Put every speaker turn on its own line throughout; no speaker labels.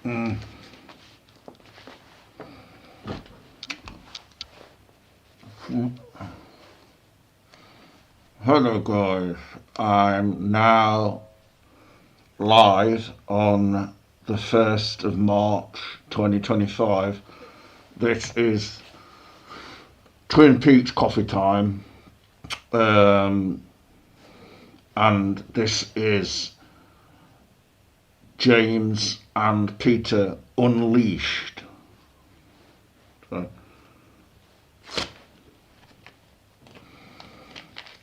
Mm. Hello guys, I'm now live on the 1st of March 2025. This is Twin Peaks coffee time, and this is James and Peter Unleashed. So,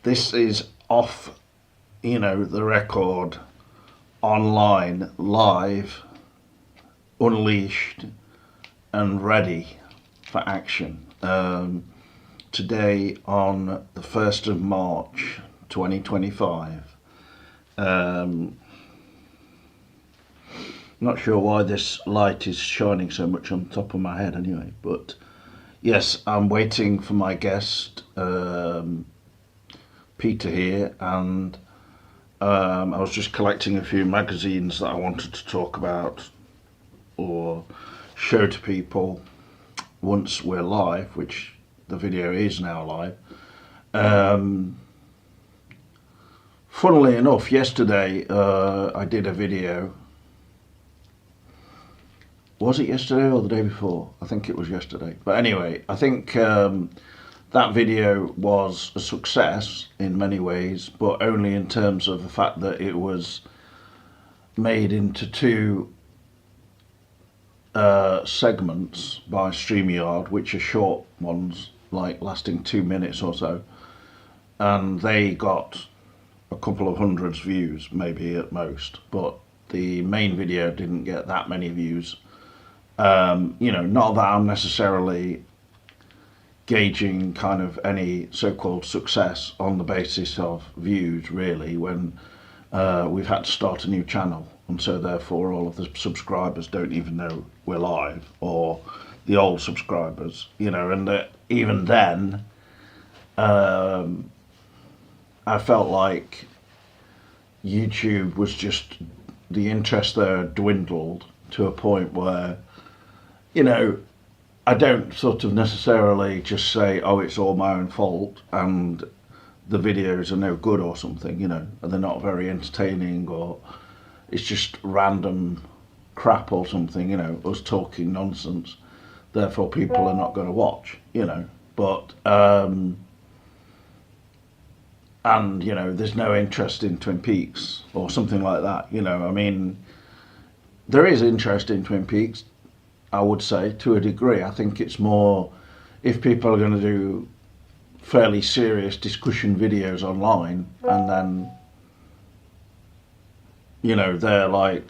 this is off, the record, online, live, unleashed, and ready for action. Today on the 1st of March 2025. Not sure why this light is shining so much on top of my head anyway, but yes, I'm waiting for my guest, Peter here, and I was just collecting a few magazines that I wanted to talk about or show to people once we're live, which the video is now live. Funnily enough, yesterday I did a video. Was it yesterday or the day before? I think it was yesterday. But anyway, I think that video was a success in many ways, but only in terms of the fact that it was made into two segments by StreamYard, which are short ones, like lasting 2 minutes or so, and they got a couple of hundreds views, maybe at most, but the main video didn't get that many views. Not that I'm necessarily gauging kind of any so-called success on the basis of views, really, when we've had to start a new channel, and so therefore all of the subscribers don't even know we're live, or the old subscribers, and even then I felt like YouTube was just, the interest there dwindled to a point where, I don't sort of necessarily just say, oh, it's all my own fault and the videos are no good or something, and they're not very entertaining, or it's just random crap or something, us talking nonsense. Therefore, people are not going to watch, But, there's no interest in Twin Peaks or something like that, I mean, there is interest in Twin Peaks, I would say, to a degree. I think it's more if people are going to do fairly serious discussion videos online, and then, they're like,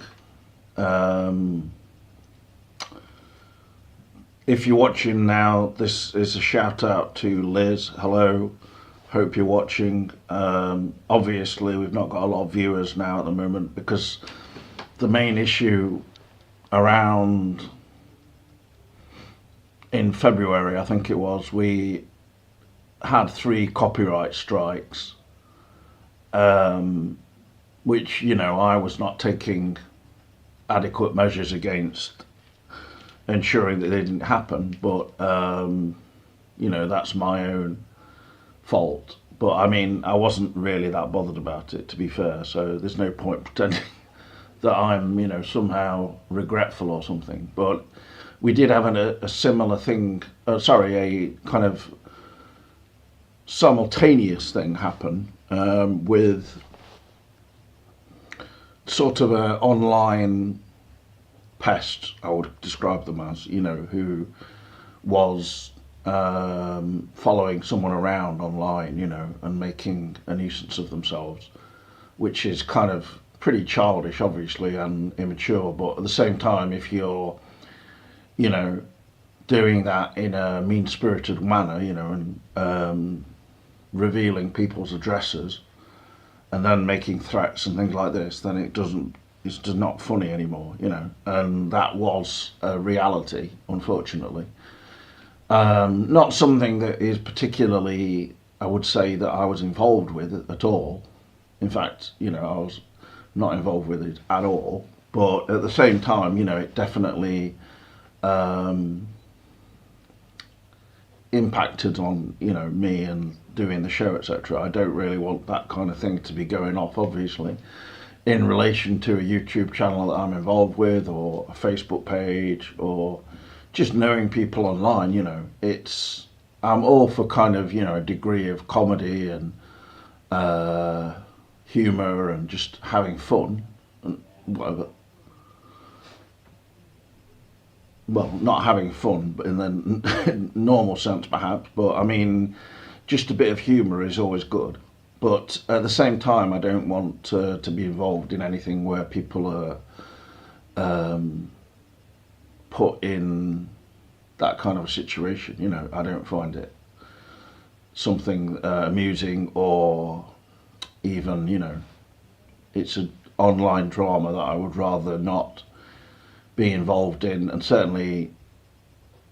if you're watching now, this is a shout out to Liz. Hello, hope you're watching. Obviously, we've not got a lot of viewers now at the moment because the main issue around in February, I think it was, we had 3 copyright strikes, which, I was not taking adequate measures against ensuring that they didn't happen, but, that's my own fault. But I mean, I wasn't really that bothered about it, to be fair, so there's no point pretending that I'm, somehow regretful or something. But we did have a similar thing, a kind of simultaneous thing happen with sort of an online pest, I would describe them as, who was following someone around online, and making a nuisance of themselves, which is kind of pretty childish, obviously, and immature. But at the same time, if you're, doing that in a mean-spirited manner, and revealing people's addresses and then making threats and things like this, then it's just not funny anymore, and that was a reality, unfortunately. Not something that is particularly, I would say, that I was involved with at all. In fact, I was not involved with it at all. But at the same time, you know, it definitely um, impacted on, you know, me and doing the show, etc. I don't really want that kind of thing to be going off, obviously, in relation to a YouTube channel that I'm involved with, or a Facebook page, or just knowing people online. You know, it's I'm all for kind of, you know, a degree of comedy and humour and just having fun and whatever. Well, not having fun, but in the normal sense perhaps. But I mean, just a bit of humour is always good. But at the same time, I don't want to be involved in anything where people are put in that kind of a situation. You know, I don't find it something amusing, or even, you know, it's an online drama that I would rather not be involved in. And certainly,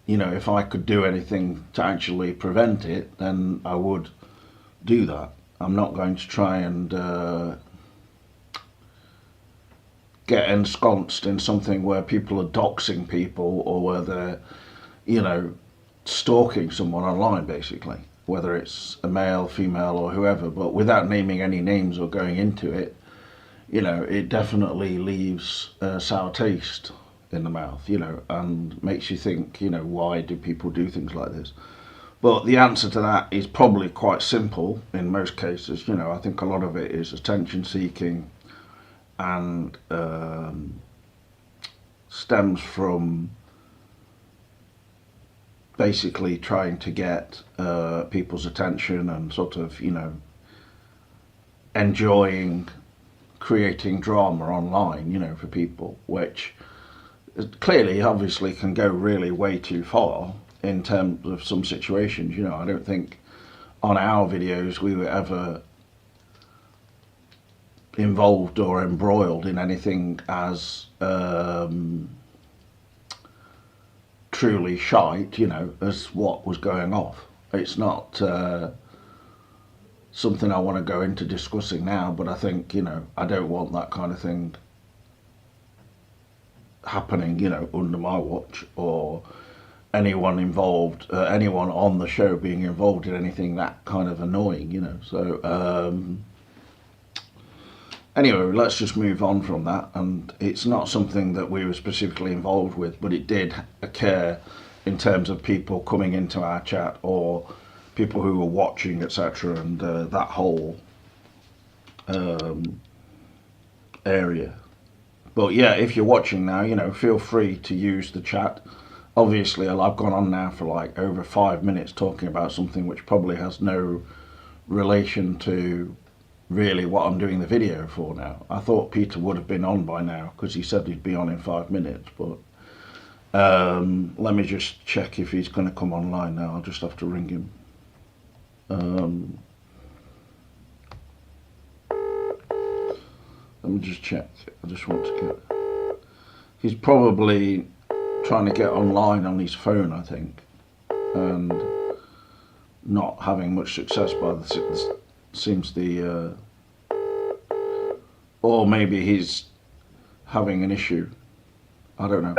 you know, if I could do anything to actually prevent it, then I would do that. I'm not going to try and get ensconced in something where people are doxing people, or where they're, you know, stalking someone online, basically, whether it's a male, female, or whoever. But without naming any names or going into it, you know, it definitely leaves a sour taste in the mouth, you know, and makes you think, you know, why do people do things like this? But the answer to that is probably quite simple in most cases. You know, I think a lot of it is attention seeking, and stems from basically trying to get people's attention, and sort of, you know, enjoying creating drama online, you know, for people, which clearly, obviously, can go really way too far in terms of some situations. You know, I don't think on our videos we were ever involved or embroiled in anything as truly shite, you know, as what was going off. It's not something I want to go into discussing now, but I think, you know, I don't want that kind of thing happening, you know, under my watch, or anyone involved, anyone on the show being involved in anything that kind of annoying, you know. So anyway, let's just move on from that. And it's not something that we were specifically involved with, but it did occur in terms of people coming into our chat, or people who were watching, etc., and that whole area. But yeah, if you're watching now, you know, feel free to use the chat. Obviously, I've gone on now for like over 5 minutes talking about something which probably has no relation to really what I'm doing the video for now. I thought Peter would have been on by now, because he said he'd be on in 5 minutes, but let me just check if he's going to come online now. I'll just have to ring him. Let me just check. I just want to get... He's probably trying to get online on his phone, I think, and not having much success by the seems the or maybe he's having an issue. I don't know.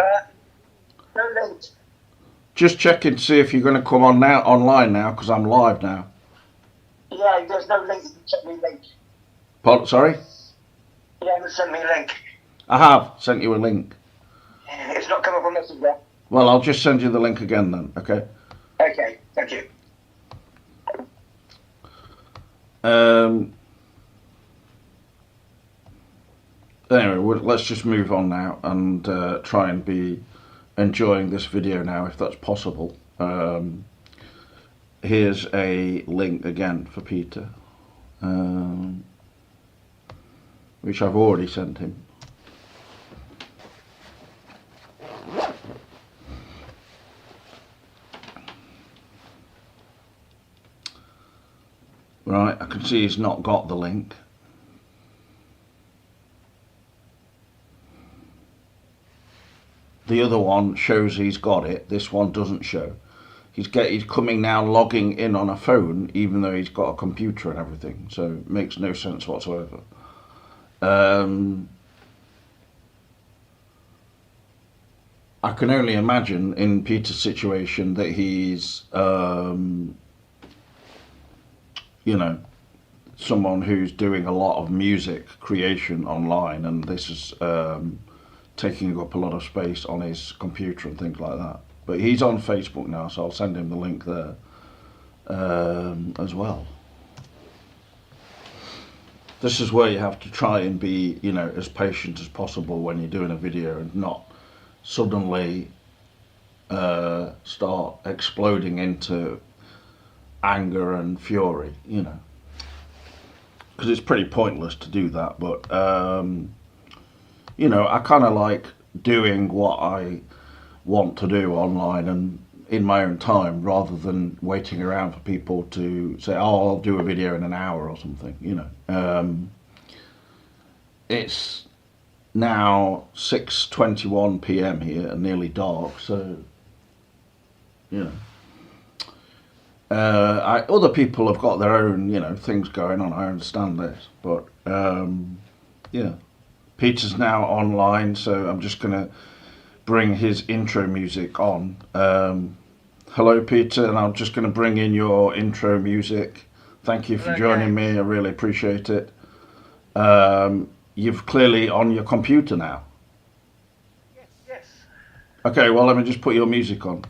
No link.
Just checking to see if you're going to come on now, online now, because I'm live now.
Yeah, there's no link. Send me a link.
Sorry?
You haven't sent me a link.
I have sent you a link.
It's not come up on message yet.
Well, I'll just send you the link again then, okay?
Okay, thank you.
Anyway, let's just move on now and try and be enjoying this video now, if that's possible. Here's a link again for Peter, which I've already sent him. Right, I can see he's not got the link. The other one shows he's got it. This one doesn't show. He's coming now, logging in on a phone, even though he's got a computer and everything. So it makes no sense whatsoever. I can only imagine in Peter's situation that he's, you know, someone who's doing a lot of music creation online, and this is taking up a lot of space on his computer and things like that. But he's on Facebook now, so I'll send him the link there as well. This is where you have to try and be, you know, as patient as possible when you're doing a video and not suddenly start exploding into anger and fury, you know. Because it's pretty pointless to do that, but you know, I kind of like doing what I want to do online and in my own time, rather than waiting around for people to say, oh, I'll do a video in an hour or something, you know. It's now 6:21 p.m. here and nearly dark, so you know, other people have got their own, you know, things going on. I understand this, but yeah, Peter's now online, so I'm just gonna bring his intro music on. Hello, Peter, and I'm just gonna bring in your intro music. Thank you for joining me. I really appreciate it. You've clearly on your computer now.
Yes.
Okay, well, let me just put your music on.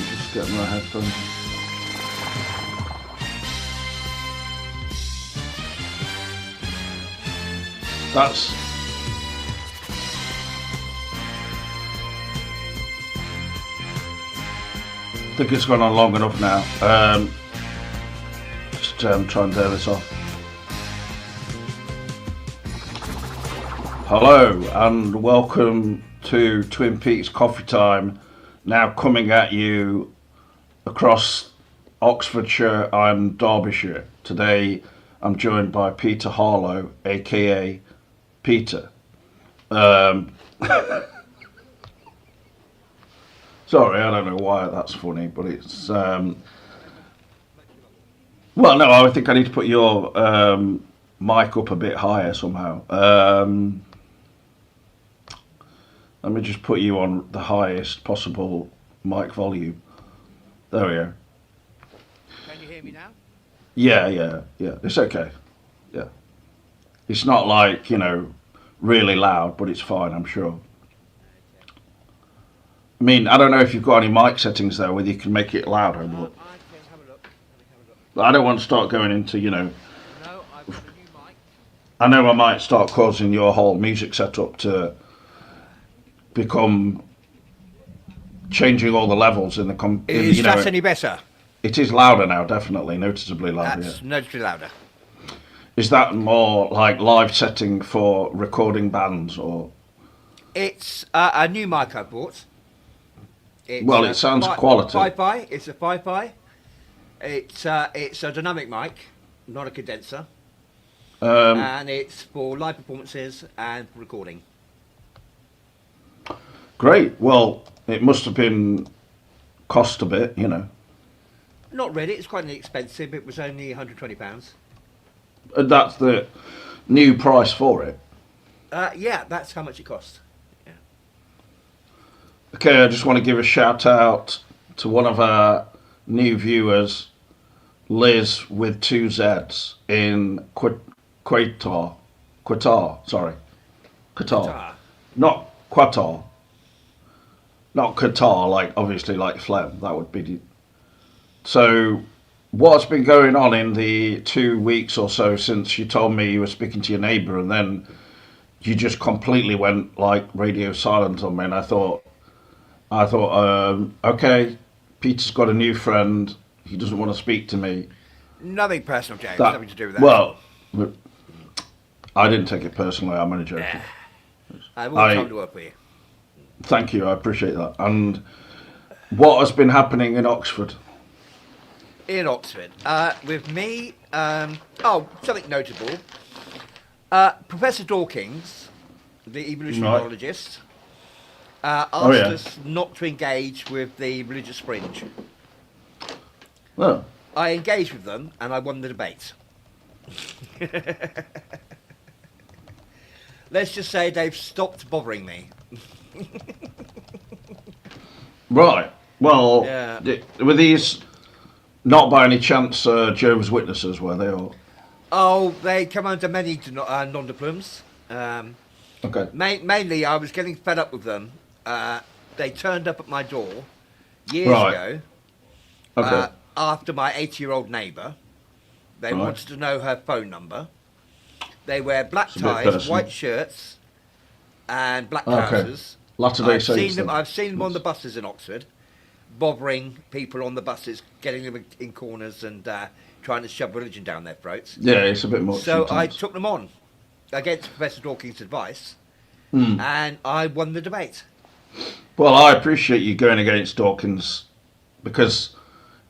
Just get my headphones. That's I think it's gone on long enough now. Just try and turn this off. Hello and welcome to Twin Peaks Coffee Time. Now coming at you across Oxfordshire and Derbyshire. Today I'm joined by Peter Harlow, aka Peter. Sorry, I don't know why that's funny, but it's well, no, I think I need to put your mic up a bit higher somehow. Let me just put you on the highest possible mic volume. There we go.
Can you hear me now?
Yeah. It's okay. Yeah. It's not like, you know, really loud, but it's fine, I'm sure. I mean, I don't know if you've got any mic settings there whether you can make it louder, but
I can have a look.
I don't want to start going into, you know,
No, I've got a new mic.
I know I might start causing your whole music setup to become changing all the levels in the
Is
you know,
that any better?
it is louder now, definitely, noticeably louder.
That's
Yeah.
noticeably louder.
Is that more like live setting for recording bands, or?
It's a new mic I bought. It's
Well, it sounds quality.
5x. It's a 5x. It's a dynamic mic, not a condenser, and it's for live performances and recording.
Great. Well, it must have been cost a bit, you know.
Not really. It's quite inexpensive. It was only £120.
That's the new price for it.
Yeah, that's how much it cost. Yeah.
Okay, I just want to give a shout out to one of our new viewers, Liz with 2 Z's in Qatar. Not Qatar. Not Qatar, like obviously like phlegm. That would be. So, what's been going on in the 2 weeks or so since you told me you were speaking to your neighbour, and then you just completely went like radio silent on me, and I thought, okay, Peter's got a new friend. He doesn't want to speak to me.
Nothing personal, James. Nothing to do with that.
Well, I didn't take it personally. I'm only joking.
I'm all time to work with you.
Thank you. I appreciate that. And what has been happening in Oxford?
In Oxford, with me, something notable. Professor Dawkins, the evolutionary
Right.
biologist,
Oh,
asked
yeah.
us not to engage with the religious fringe.
Oh,
I engaged with them and I won the debate. Let's just say they've stopped bothering me.
right. Well,
Yeah.
were these not by any chance Jehovah's Witnesses, were they? Or
Oh, they come under many non-diploms.
okay,
Mainly, I was getting fed up with them. They turned up at my door years
right.
ago
Okay,
after my 80-year-old neighbour. They
Right.
wanted to know her phone number. They wear black
It's a bit
ties,
personal.
white shirts, and black
Okay.
trousers.
Latter-day
I've seen
Saints.
them.
then.
I've seen them on the buses in Oxford, bothering people on the buses, getting them in corners and trying to shove religion down their throats.
Yeah, it's a bit much.
So I
sometimes.
took them on against Professor Dawkins' advice,
Hmm.
and I won the debate.
Well, I appreciate you going against Dawkins because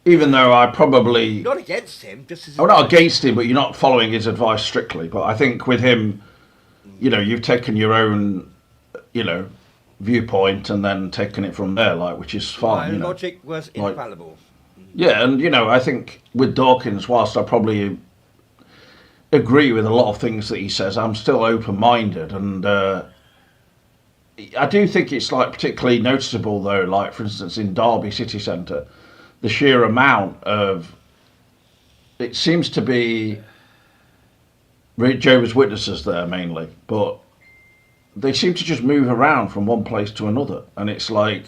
even though I probably
Not against him, just as
I'm not against him, but you're not following his advice strictly. But I think with him, you've taken your own, viewpoint and then taken it from there, like, which is
my
fine.
logic was infallible.
Yeah, and I think with Dawkins, whilst I probably agree with a lot of things that he says, I'm still open-minded, and I do think it's like particularly noticeable though, like for instance in Derby city centre, the sheer amount of it seems to be Jehovah's Witnesses there mainly, but they seem to just move around from one place to another, and it's like,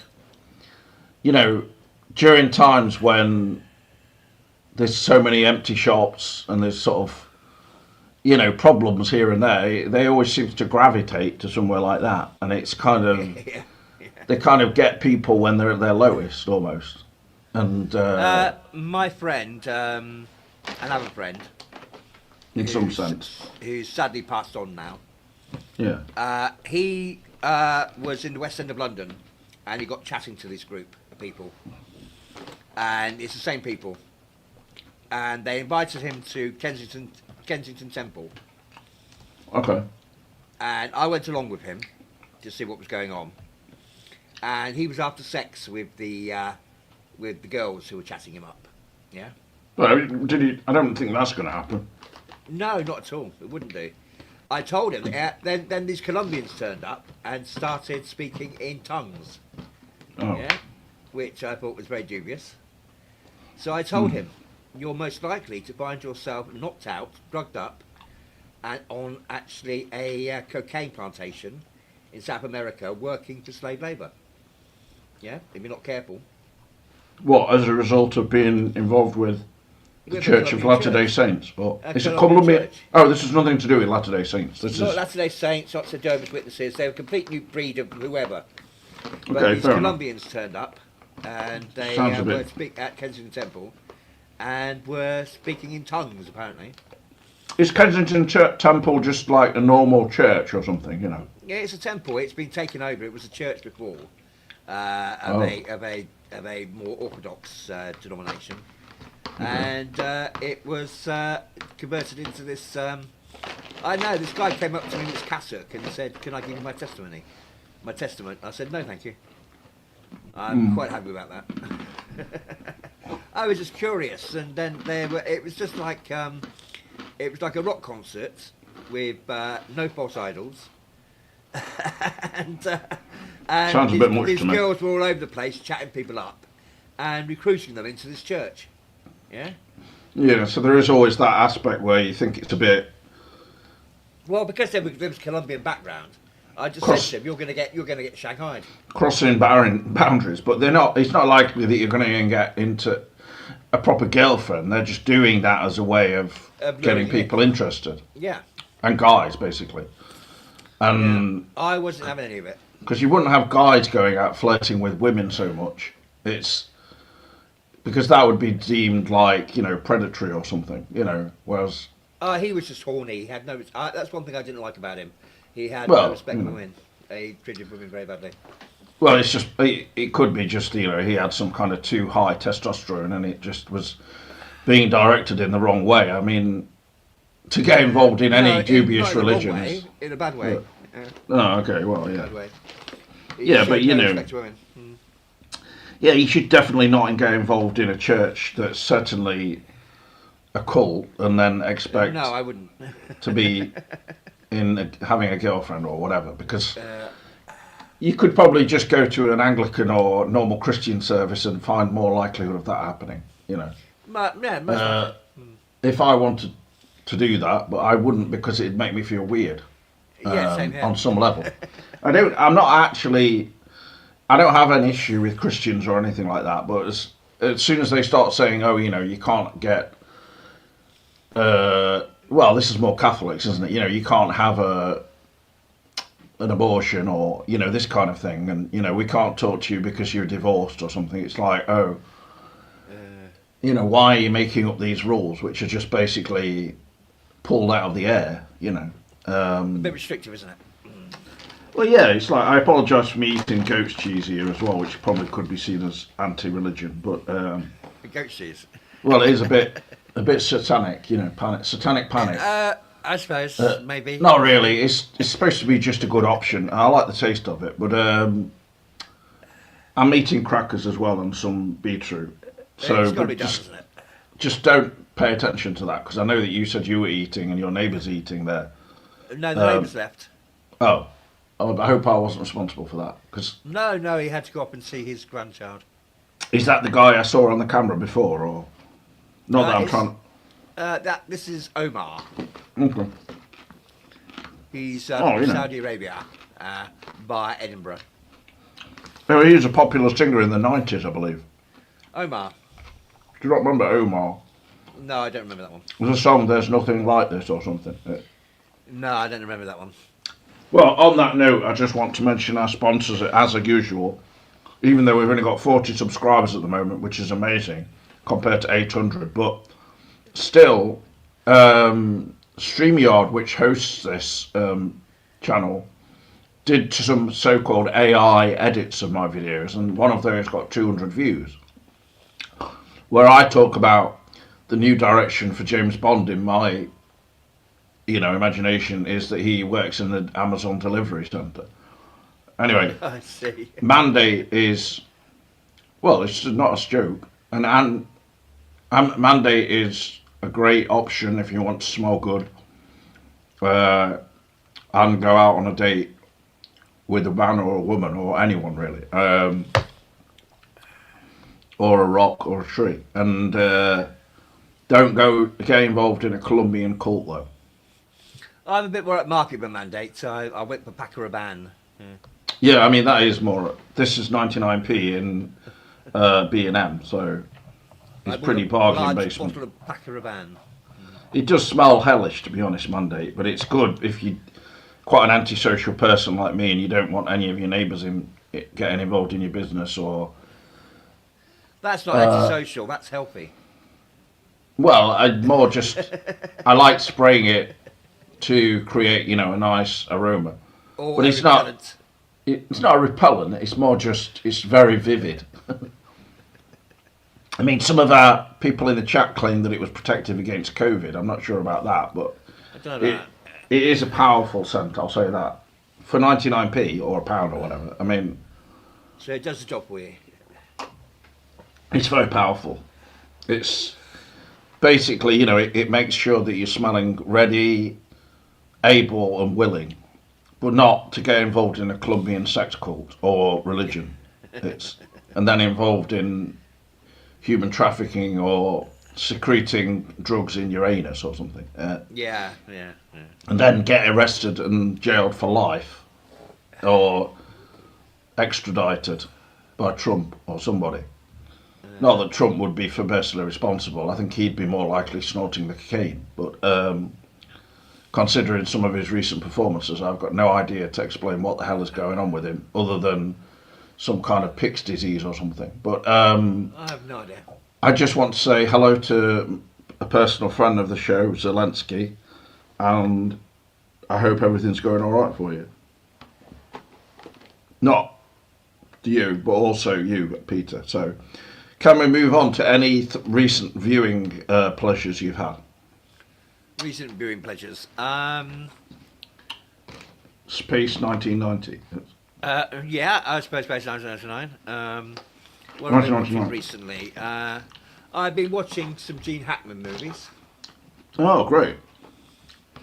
during times when there's so many empty shops and there's sort of problems here and there, they always seem to gravitate to somewhere like that, and it's kind of
Yeah.
they kind of get people when they're at their lowest almost. And
My friend, another friend,
in some
who's-
sense,
who's sadly passed on now,
yeah,
he was in the West End of London, and he got chatting to this group of people, and it's the same people, and they invited him to Kensington Temple,
okay,
and I went along with him to see what was going on, and he was after sex with the girls who were chatting him up. Yeah.
well, did he? I don't think that's going to happen.
No, not at all. It wouldn't do. I told him. Then these Colombians turned up and started speaking in tongues.
Oh,
Yeah, which I thought was very dubious. So I told him, you're most likely to find yourself knocked out, drugged up, and on actually a cocaine plantation in South America, working for slave labour. Yeah, if you're not careful.
what, as a result of being involved with the
With
Church of
Colombian
Latter-day
Church.
Saints? Or
A
it's a
Colombian
Colombian.
church.
Oh, this has nothing to do with Latter-day Saints. This
Not
is
Latter-day Saints, not the Jehovah's Witnesses. They're a complete new breed of whoever. But
Okay,
these
fair enough.
Colombians turned up, and they
Sounds a
were
bit-
at Kensington Temple, and were speaking in tongues apparently.
Is Kensington Temple just like a normal church or something?
Yeah, it's a temple. It's been taken over. It was a church before,
Oh.
of a more orthodox denomination, and it was converted into this. I know this guy came up to me in his cassock and said, "Can I give you my testimony, my testament?" I said, "No, thank you. I'm quite happy about that." I was just curious, and then it was just like it was like a rock concert with no false idols. and
Sounds a bit much
these
to me.
girls were all over the place chatting people up and recruiting them into this church. Yeah.
Yeah, so there is always that aspect where you think it's a bit.
Well, because there was Colombian background, I just
Cross-
said to him, "You're going to get shanghaied."
Crossing boundaries, but they're not. It's not likely that you're going to get into a proper girlfriend. They're just doing that as a way of
Of
getting
luring
people interested,
Yeah.
and guys basically. And
I wasn't having any of it.
because you wouldn't have guys going out flirting with women so much, it's because that would be deemed like predatory or something. Whereas
He was just horny. He had no. That's one thing I didn't like about him. He had
Well,
no respect for women. He treated women very badly.
well, it's just it could be just he had some kind of too high testosterone, and it just was being directed in the wrong way. I mean, to get involved in any
No,
dubious
not in a wrong
religions.
way, in a bad way.
Oh, okay, well, yeah.
Bad way.
Yeah,
show
but you
no
know,
respect to women.
yeah, you should definitely not get involved in a church that's certainly a cult and then expect
No, I wouldn't.
to be having a girlfriend or whatever, because you could probably just go to an Anglican or normal Christian service and find more likelihood of that happening, you know.
Yeah, most likely.
If I wanted to do that, but I wouldn't because it'd make me feel weird
Yeah, same here.
on some level. I'm not actually, I don't have an issue with Christians or anything like that, but as soon as they start saying, oh, you know, you can't get, well, this is more Catholics, isn't it? You know, you can't have an abortion or, you know, this kind of thing, and, you know, we can't talk to you because you're divorced or something. It's like, oh, you know, why are you making up these rules, which are just basically pulled out of the air, you know?
A bit restrictive, isn't it?
Well, yeah, it's like, I apologise for me eating goat's cheese here as well, which probably could be seen as anti-religion, but
Goat cheese.
well, it is a bit satanic, you know, satanic panic.
I suppose maybe.
Not really. It's supposed to be just a good option. I like the taste of it, but I'm eating crackers as well and some beetroot. So
It's got to be done, isn't it?
just don't pay attention to that, because I know that you said you were eating and your neighbour's eating there.
No, the neighbours left.
Oh, I hope I wasn't responsible for that, because
No, he had to go up and see his grandchild.
is that the guy I saw on the camera before, or not that I'm
it's-
trying?
This is Omar.
Okay.
He's
Oh,
from
you know.
Saudi Arabia, by Edinburgh.
Oh, he was a popular singer in the 90s, I believe.
Omar.
Do you not remember Omar?
No, I don't remember that one.
There's a song, There's Nothing Like This or something.
No, I don't remember that one.
Well, on that note, I just want to mention our sponsors as usual. Even though we've only got 40 subscribers at the moment, which is amazing compared to 800, but still, StreamYard, which hosts this channel, did some so-called AI edits of my videos, and one of those got 200 views, where I talk about the new direction for James Bond in my, you know, imagination is that he works in the Amazon delivery centre. Anyway,
I see.
Mandate is, well, it's not a joke, and Mandate is a great option if you want to smell good and go out on a date with a man or a woman or anyone really, or a rock or a tree, and don't get involved in a Colombian cult though.
I'm a bit more at market than Mandate, so I went for Packer-a-Ban.
Yeah, I mean that is more. This is 99p in B&M, so it's pretty bargain basement.
Bottle of Packer-a-Ban.
It does smell hellish, to be honest, Mandate, but it's good if you quite an antisocial person like me and you don't want any of your neighbours getting involved in your business or.
That's not antisocial. That's healthy.
Well, I like spraying it to create, you know, a nice aroma.
Or
But
a
it's not-
repellent.
It's not a repellent, it's more just, it's very vivid. I mean, some of our people in the chat claim that it was protective against COVID. I'm not sure about that, but
I don't know about
it is a powerful scent, I'll say that. For 99p or a pound or whatever. I mean,
that. So it does the job for you.
it's very powerful. It's basically, you know, it makes sure that you're smelling ready, able and willing, but not to get involved in a Colombian sex cult or religion. And then involved in human trafficking or secreting drugs in your anus or something.
Yeah.
And then get arrested and jailed for life or extradited by Trump or somebody. Not that Trump would be personally responsible. I think he'd be more likely snorting the cocaine. But considering some of his recent performances, I've got no idea to explain what the hell is going on with him, other than some kind of Pick's disease or something. But
I have no idea.
I just want to say hello to a personal friend of the show, Zelensky, and I hope everything's going all right for you. Not you, but also you, Peter. So, can we move on to any recent viewing pleasures you've had?
Recent viewing pleasures.
Space 1990.
Yeah, I suppose Space 1999. What have I been watching
1999.
recently? I've been watching some Gene Hackman movies.
Oh, great.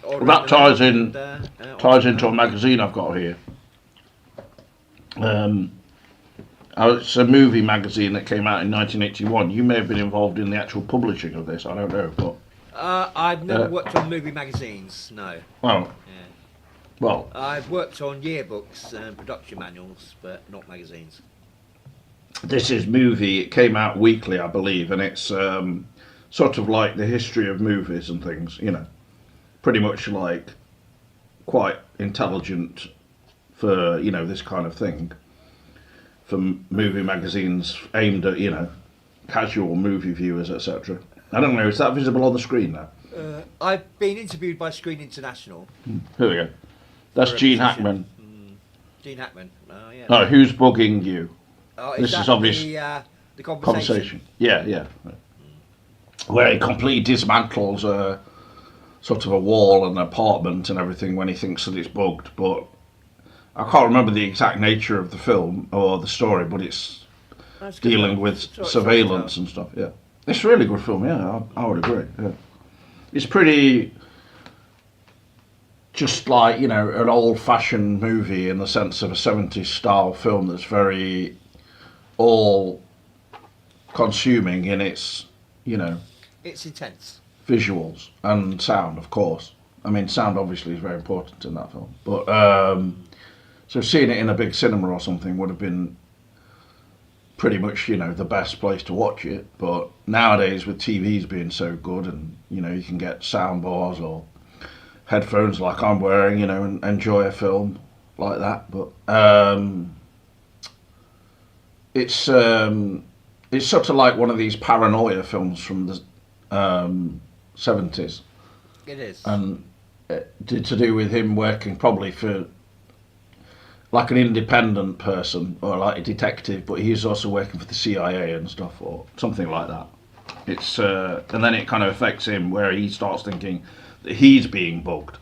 Order
Well,
of
that
the
ties
Lamb
in
and,
ties
Order of
into
the
a
Lamb.
magazine I've got here. It's a movie magazine that came out in 1981. You may have been involved in the actual publishing of this. I don't know, but
I've never
uh,
worked on movie magazines. No.
well,
Yeah.
well,
I've worked on yearbooks and production manuals, but not magazines.
this is movie. It came out weekly, I believe, and it's sort of like the history of movies and things. You know, pretty much like quite intelligent for this kind of thing. For movie magazines aimed at casual movie viewers, etc. I don't know. Is that visible on the screen now?
I've been interviewed by Screen International
Here we go. That's
for a
Gene
position.
Hackman.
Gene Hackman. Oh yeah.
Oh, who's bugging you?
Oh,
This
that
is obvious
the conversation?
conversation. Yeah, yeah. Where he completely dismantles a sort of a wall and an apartment and everything when he thinks that it's bugged. But I can't remember the exact nature of the film or the story, but it's
That's good
dealing
enough.
with
Sorry,
surveillance and stuff. Yeah, it's a really good film. Yeah, I would agree. Yeah, it's pretty just like an old-fashioned movie in the sense of a 70s style film that's very all consuming in its
It's intense.
visuals and sound, of course. I mean, sound obviously is very important in that film, but so seeing it in a big cinema or something would have been pretty much the best place to watch it. But nowadays with TVs being so good and you can get sound bars or headphones like I'm wearing and enjoy a film like that. But it's sort of like one of these paranoia films from the 70s,
It is.
and to do with him working probably for like an independent person or like a detective, but he's also working for the CIA and stuff or something like that. It's and then it kind of affects him where he starts thinking that he's being bugged,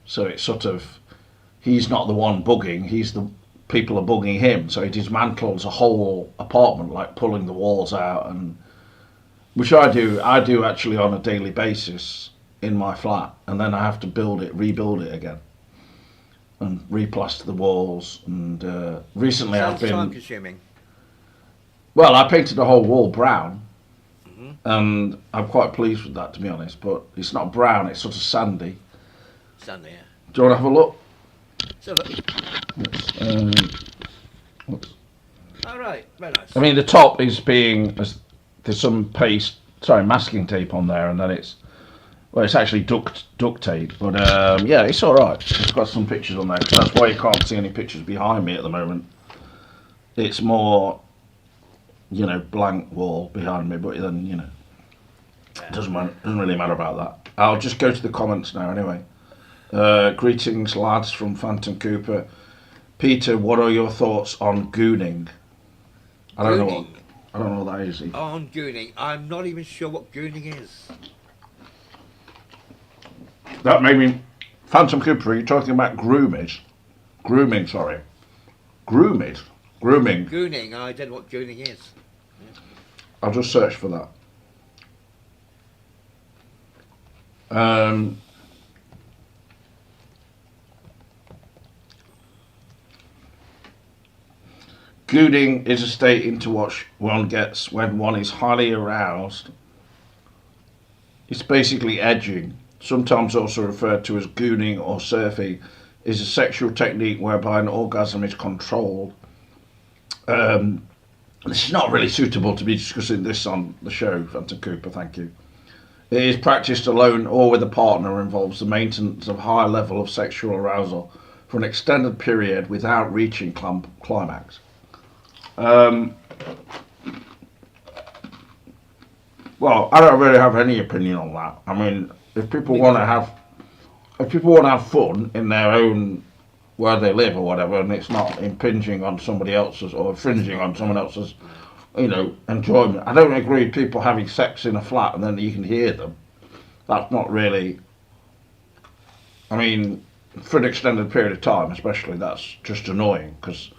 So it's sort of he's not the one bugging; he's the people are bugging him. So he dismantles a whole apartment, like pulling the walls out, and which I do. I do actually on a daily basis in my flat, and then I have to rebuild it again, and replaster the walls. And recently I've
Sounds time
been
consuming.
well. I painted the whole wall brown, and I'm quite pleased with that, to be honest. But it's not brown; it's sort of sandy.
Sunday, yeah.
Do you want to have a look?
So, all right, very nice.
I mean, the top is there's some masking tape on there, and then it's actually duct tape. But yeah, it's all right. It's got some pictures on there. That's why you can't see any pictures behind me at the moment. It's more, blank wall behind me. But then it doesn't really matter about that. I'll just go to the comments now anyway. Greetings, lads, from Phantom Cooper. Peter, what are your thoughts on gooning? I don't know what that is.
On gooning, I'm not even sure what gooning is.
That made me... Phantom Cooper, are you talking about groomage? Grooming, sorry. Groomage? Grooming.
Gooning, I don't know what gooning is.
I'll just search for that. Gooning is a state into which one gets when one is highly aroused. It's basically edging, sometimes also referred to as gooning or surfing, is a sexual technique whereby an orgasm is controlled. This is not really suitable to be discussing this on the show, Phantom Cooper, thank you. It is practiced alone or with a partner, involves the maintenance of high level of sexual arousal for an extended period without reaching climax. Well, I don't really have any opinion on that. I mean, if people want to have fun in their own where they live or whatever, and it's not impinging on somebody else's or infringing on someone else's, enjoyment. I don't agree with people having sex in a flat and then you can hear them. that's not really. I mean, for an extended period of time, especially, that's just annoying. Because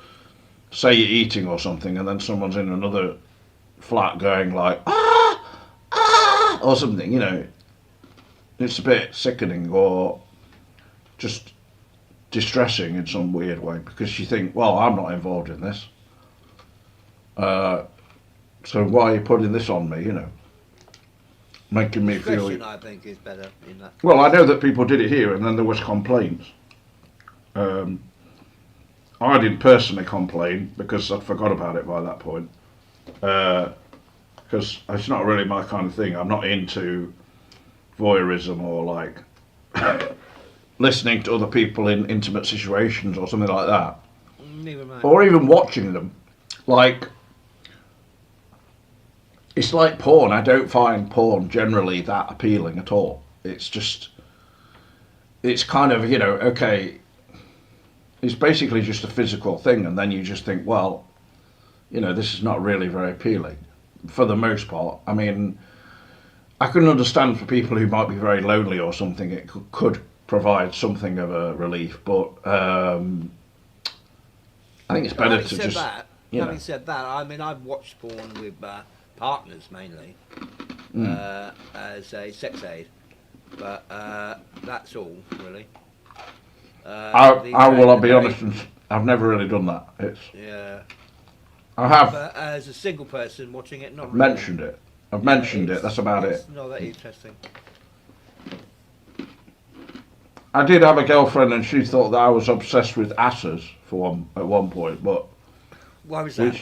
say you're eating or something, and then someone's in another flat going like or something. It's a bit sickening or just distressing in some weird way because you think, well, I'm not involved in this. So why are you putting this on me? Making me feel.
Discretion, I think, is better in that.
Well, I know that people did it here, and then there was complaints. I didn't personally complain because I'd forgot about it by that point. Because it's not really my kind of thing. I'm not into voyeurism or like listening to other people in intimate situations or something like that.
Neither mind.
Or even watching them. Like, it's like porn. I don't find porn generally that appealing at all. It's just, it's kind of, okay, it's basically just a physical thing, and then you just think, well, this is not really very appealing for the most part. I mean, I can understand for people who might be very lonely or something, it could provide something of a relief, but I think it's better to just.
Having said that, I mean, I've watched porn with partners mainly as a sex aid, but that's all really.
I'll be honest, I've never really done that.
Yeah.
I have.
But as a single person watching it, not really.
Mentioned it. I've mentioned it. That's about it.
It's not that interesting.
I did have a girlfriend, and she thought that I was obsessed with asses at one point, but.
Why was that?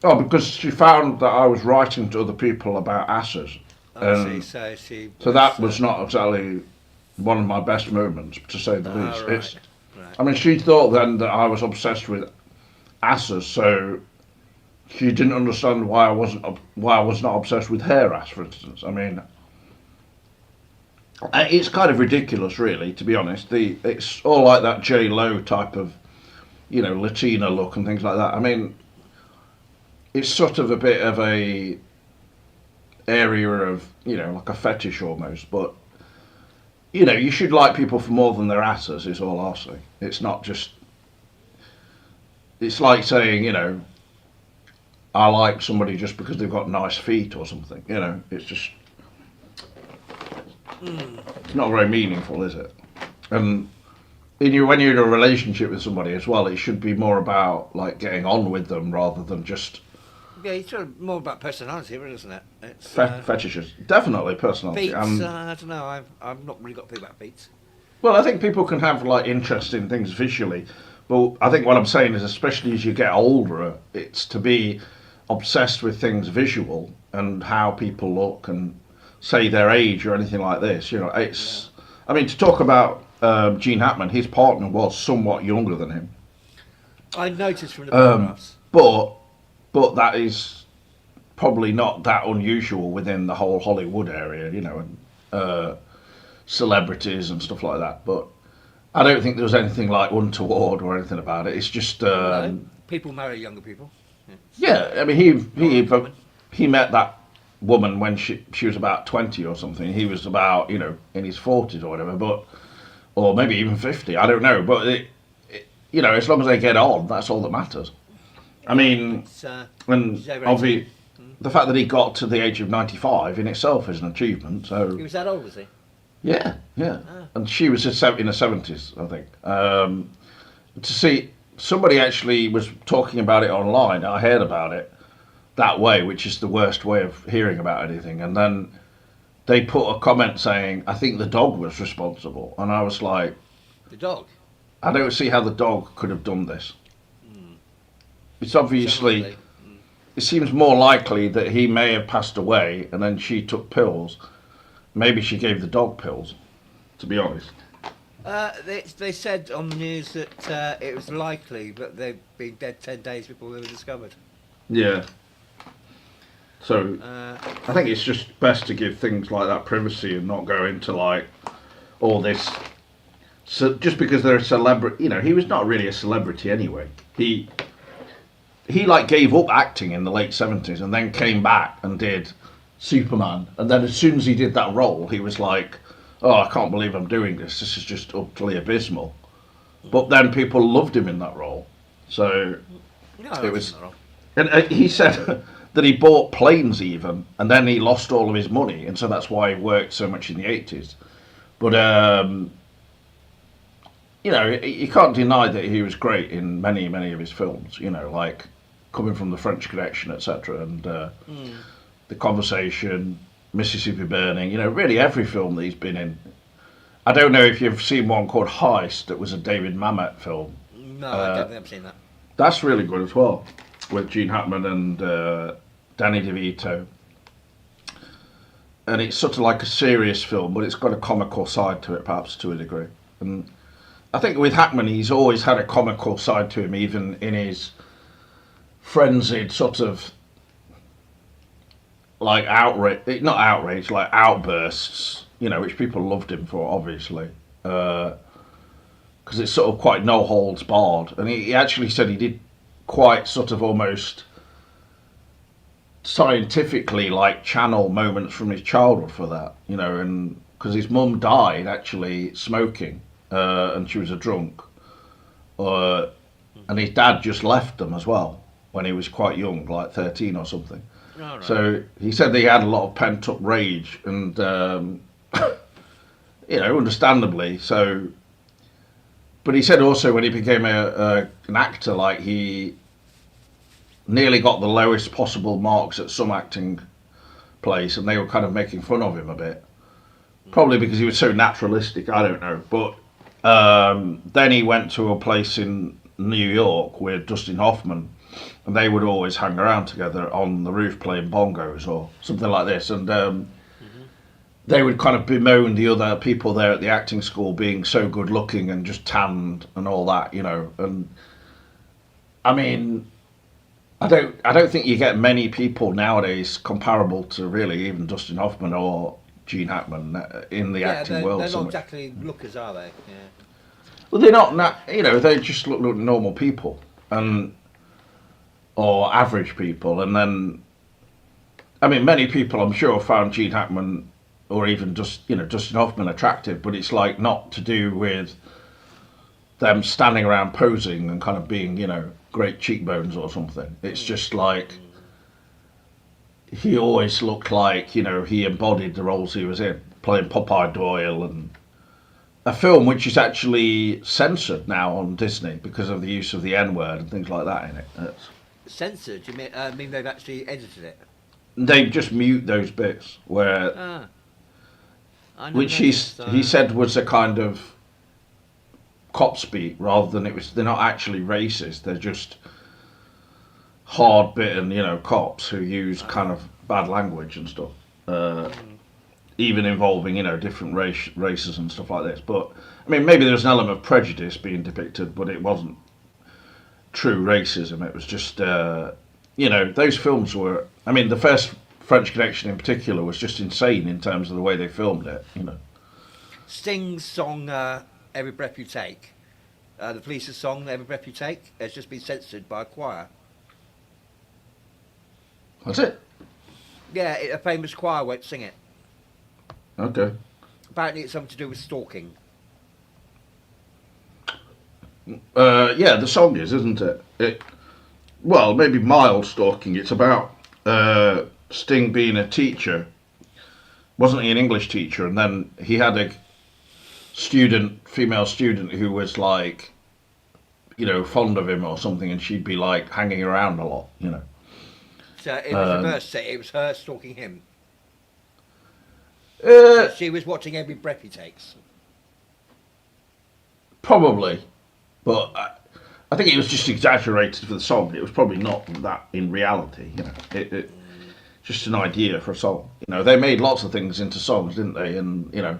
Because she found that I was writing to other people about asses. So that was not exactly one of my best moments, to say the least.
Right.
I mean, she thought then that I was obsessed with asses, so she didn't understand why I was not obsessed with her ass, for instance. I mean, it's kind of ridiculous, really, to be honest. It's all like that J-Lo type of, Latina look and things like that. I mean, it's sort of a bit of a area of, like a fetish almost. But, you should like people for more than their asses, is all I'll say. It's not just. It's like saying, I like somebody just because they've got nice feet or something. It's just. It's not very meaningful, is it? And when you're in a relationship with somebody as well, it should be more about like getting on with them rather than just.
Yeah, it's sort of more about personality, really, isn't it? It's
fetishes, definitely personality.
Feet, I don't know. I've not really got a thing about feet.
Well, I think people can have like interest in things visually, but I think what I'm saying is, especially as you get older, it's to be obsessed with things visual and how people look and say their age or anything like this. It's. Yeah. I mean, to talk about Gene Hackman, his partner was somewhat younger than him.
I noticed from the photographs.
But that is probably not that unusual within the whole Hollywood area, and celebrities and stuff like that. But I don't think there was anything like untoward or anything about it. It's just
people marry younger people.
Yeah, I mean he met that woman when she was about 20 or something. He was about in his 40s or whatever, or maybe even 50. I don't know, but as long as they get on, that's all that matters. I mean, and obviously, the fact that he got to the age of 95 in itself is an achievement. So
he was that old, was he?
Yeah. And she was in her 70s, I think. To see somebody actually was talking about it online. I heard about it that way, which is the worst way of hearing about anything. And then they put a comment saying, "I think the dog was responsible," and I was like,
"The dog?
I don't see how the dog could have done this." It's obviously, it seems more likely that he may have passed away and then she took pills. Maybe she gave the dog pills, to be honest.
They said on the news that it was likely that they'd been dead 10 days before they were discovered.
Yeah. So, I think it's just best to give things like that privacy and not go into like all this. So just because they're a celebrity, he was not really a celebrity anyway. He like gave up acting in the late 70s and then came back and did Superman, and then as soon as he did that role, he was like, "Oh, I can't believe I'm doing this. This is just utterly abysmal." But then people loved him in that role, so
No,
it
that's
was.
not wrong.
And he said that he bought planes even, and then he lost all of his money, and so that's why he worked so much in the 80s. But you know, you can't deny that he was great in many, many of his films. You know, like Coming from the French Connection, etc., and The Conversation, Mississippi Burning. You know, really every film that he's been in. I don't know if you've seen one called Heist that was a David Mamet film.
No, I don't think I've seen that.
That's really good as well, with Gene Hackman and Danny DeVito. And it's sort of like a serious film, but it's got a comical side to it, perhaps to a degree. And I think with Hackman, he's always had a comical side to him, even in his frenzied sort of like outrage, not outrage, like outbursts, you know, which people loved him for, obviously. Because it's sort of quite no holds barred. And he actually said he did quite sort of almost scientifically like channel moments from his childhood for that, you know, and because his mum died actually smoking, and she was a drunk, and his dad just left them as well when he was quite young, like 13 or something.
All right.
So he said that he had a lot of pent up rage, and you know, understandably so. But he said also when he became an actor, like he nearly got the lowest possible marks at some acting place, and they were kind of making fun of him a bit. Probably because he was so naturalistic, I don't know. But then he went to a place in New York with Dustin Hoffman, and they would always hang around together on the roof playing bongos or something like this. And they would kind of bemoan the other people there at the acting school being so good looking and just tanned and all that, you know. And I mean, I don't think you get many people nowadays comparable to really even Dustin Hoffman or Gene Hackman in the acting world.
They're
so
not
much.
exactly lookers, are they? Yeah.
Well, they're not, you know, they just look like normal people and or average people. And then, I mean, many people I'm sure found Gene Hackman or even just, you know, Dustin Hoffman attractive, but it's like not to do with them standing around posing and kind of being, you know, great cheekbones or something. It's just like he always looked like, you know, he embodied the roles he was in, playing Popeye Doyle, and a film which is actually censored now on Disney because of the use of the N-word and things like that in it.
Censored? You mean they've actually edited it?
They just mute those bits where, which he said was a kind of cop speak rather than they're not actually racist. They're just hard bitten, you know, cops who use kind of bad language and stuff. Even involving, you know, different races and stuff like this. But I mean, maybe there's an element of prejudice being depicted, but it wasn't true racism. It was just, you know, those films were. I mean, the first French Connection in particular was just insane in terms of the way they filmed it. You know,
Sting's song "Every Breath You Take," the Police's song "Every Breath You Take," has just been censored by a choir.
that's it.
Yeah, a famous choir won't sing it.
Okay.
Apparently, it's something to do with stalking.
Yeah, the song isn't it? Well, maybe mild stalking. It's about Sting being a teacher. Wasn't he an English teacher? And then he had a female student who was like, you know, fond of him or something, and she'd be like hanging around a lot, you know.
So it was reversed. It was her stalking him.
Uh,
So she was watching every breath he takes.
Probably, but I think it was just exaggerated for the song. It was probably not that in reality, you know. It just an idea for a song. You know, they made lots of things into songs, didn't they? And you know,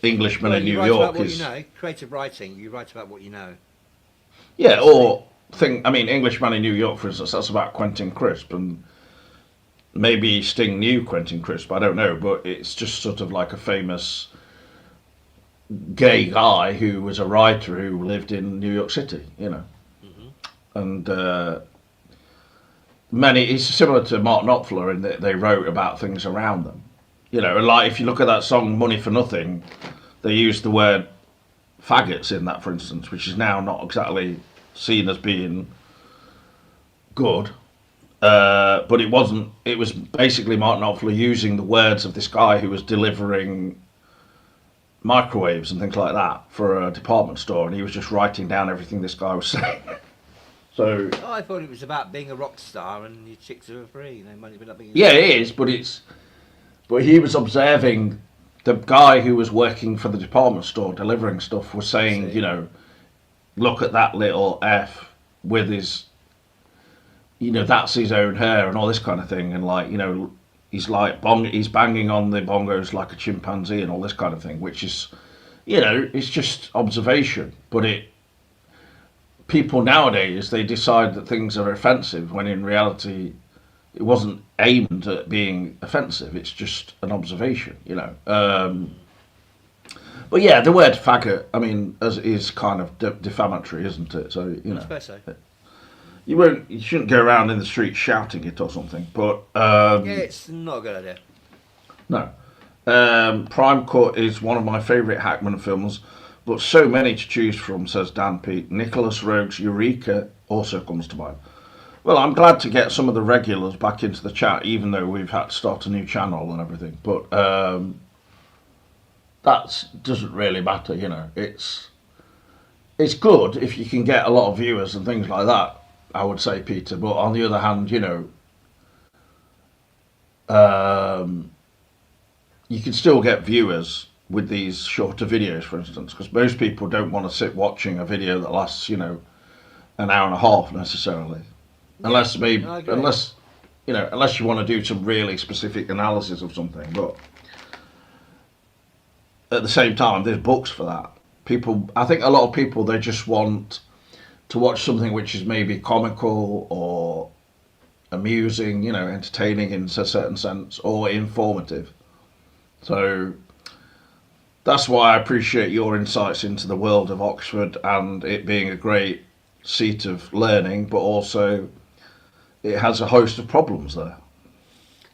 Englishman in
you
New
write
York
about what
is
you know. Creative writing. You write about what you know.
yeah, or I mean, Englishman in New York, for instance, that's about Quentin Crisp, and maybe Sting knew Quentin Crisp. I don't know, but it's just sort of like a famous gay guy who was a writer who lived in New York City, you know. And it's similar to Mark Knopfler in that they wrote about things around them. You know, like if you look at that song "Money for Nothing," they used the word faggots in that, for instance, which is now not exactly seen as being good. But it wasn't. It was basically Mark Knopfler using the words of this guy who was delivering microwaves and things like that for a department store, and he was just writing down everything this guy was saying. So
Oh, I thought it was about being a rock star and your chicks are free. You know, money for nothing.
yeah, it is, but he was observing the guy who was working for the department store delivering stuff was saying, you know, look at that little F with his, you know, that's his own hair and all this kind of thing, and like, you know, he's like he's banging on the bongos like a chimpanzee and all this kind of thing, which is, you know, it's just observation, but people nowadays they decide that things are offensive when in reality it wasn't aimed at being offensive. It's just an observation, you know. But yeah, the word faggot, I mean, is kind of defamatory, isn't it? So you know,
I suppose so.
you shouldn't go around in the street shouting it or something. But
Yeah, it's not a good idea.
no, Prime Cut is one of my favourite Hackman films, but so many to choose from, says Dan Pete. Nicholas Rogue's Eureka also comes to mind. Well, I'm glad to get some of the regulars back into the chat, even though we've had to start a new channel and everything. But that doesn't really matter, you know. It's good if you can get a lot of viewers and things like that, I would say, Peter. But on the other hand, you know, you can still get viewers with these shorter videos, for instance, because most people don't want to sit watching a video that lasts, you know, an hour and a half necessarily. Unless maybe, unless you know, unless you want to do some really specific analysis of something. But at the same time, there's books for that. People, I think a lot of people, they just want to watch something which is maybe comical or amusing, you know, entertaining in a certain sense, or informative. So that's why I appreciate your insights into the world of Oxford and it being a great seat of learning, but also it has a host of problems there.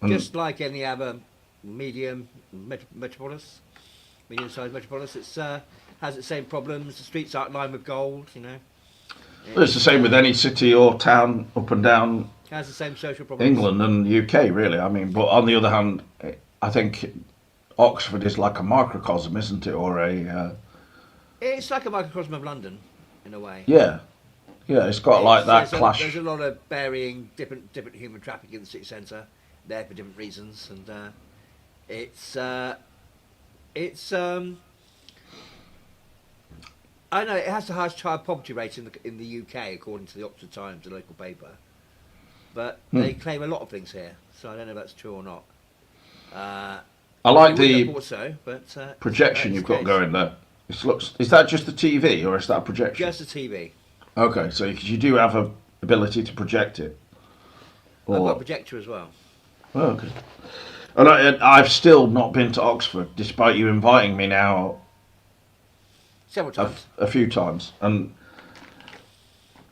Just like any other metropolis, medium-sized metropolis, it's has its same problems. The streets aren't lined with gold, you know.
It's the same with any city or town up and down
Has the same social problems.
England and UK, really. I mean, but on the other hand, I think Oxford is like a microcosm, isn't it, or a?
It's like a microcosm of London, in a way.
Yeah, it's got like that clash.
There's a lot of varying different human traffic in the city centre, there for different reasons, and it's I know it has the highest child poverty rate in the UK according to the Oxford Times, the local paper, but they claim a lot of things here, so I don't know if that's true or not.
I like the
projection
you've got going there. Is that just the TV or is that a projection?
Just the TV.
Okay, so because you do have a ability to project it.
I've got a projector as well.
Oh, okay. And I've still not been to Oxford, despite you inviting me now.
Several times.
A few times, and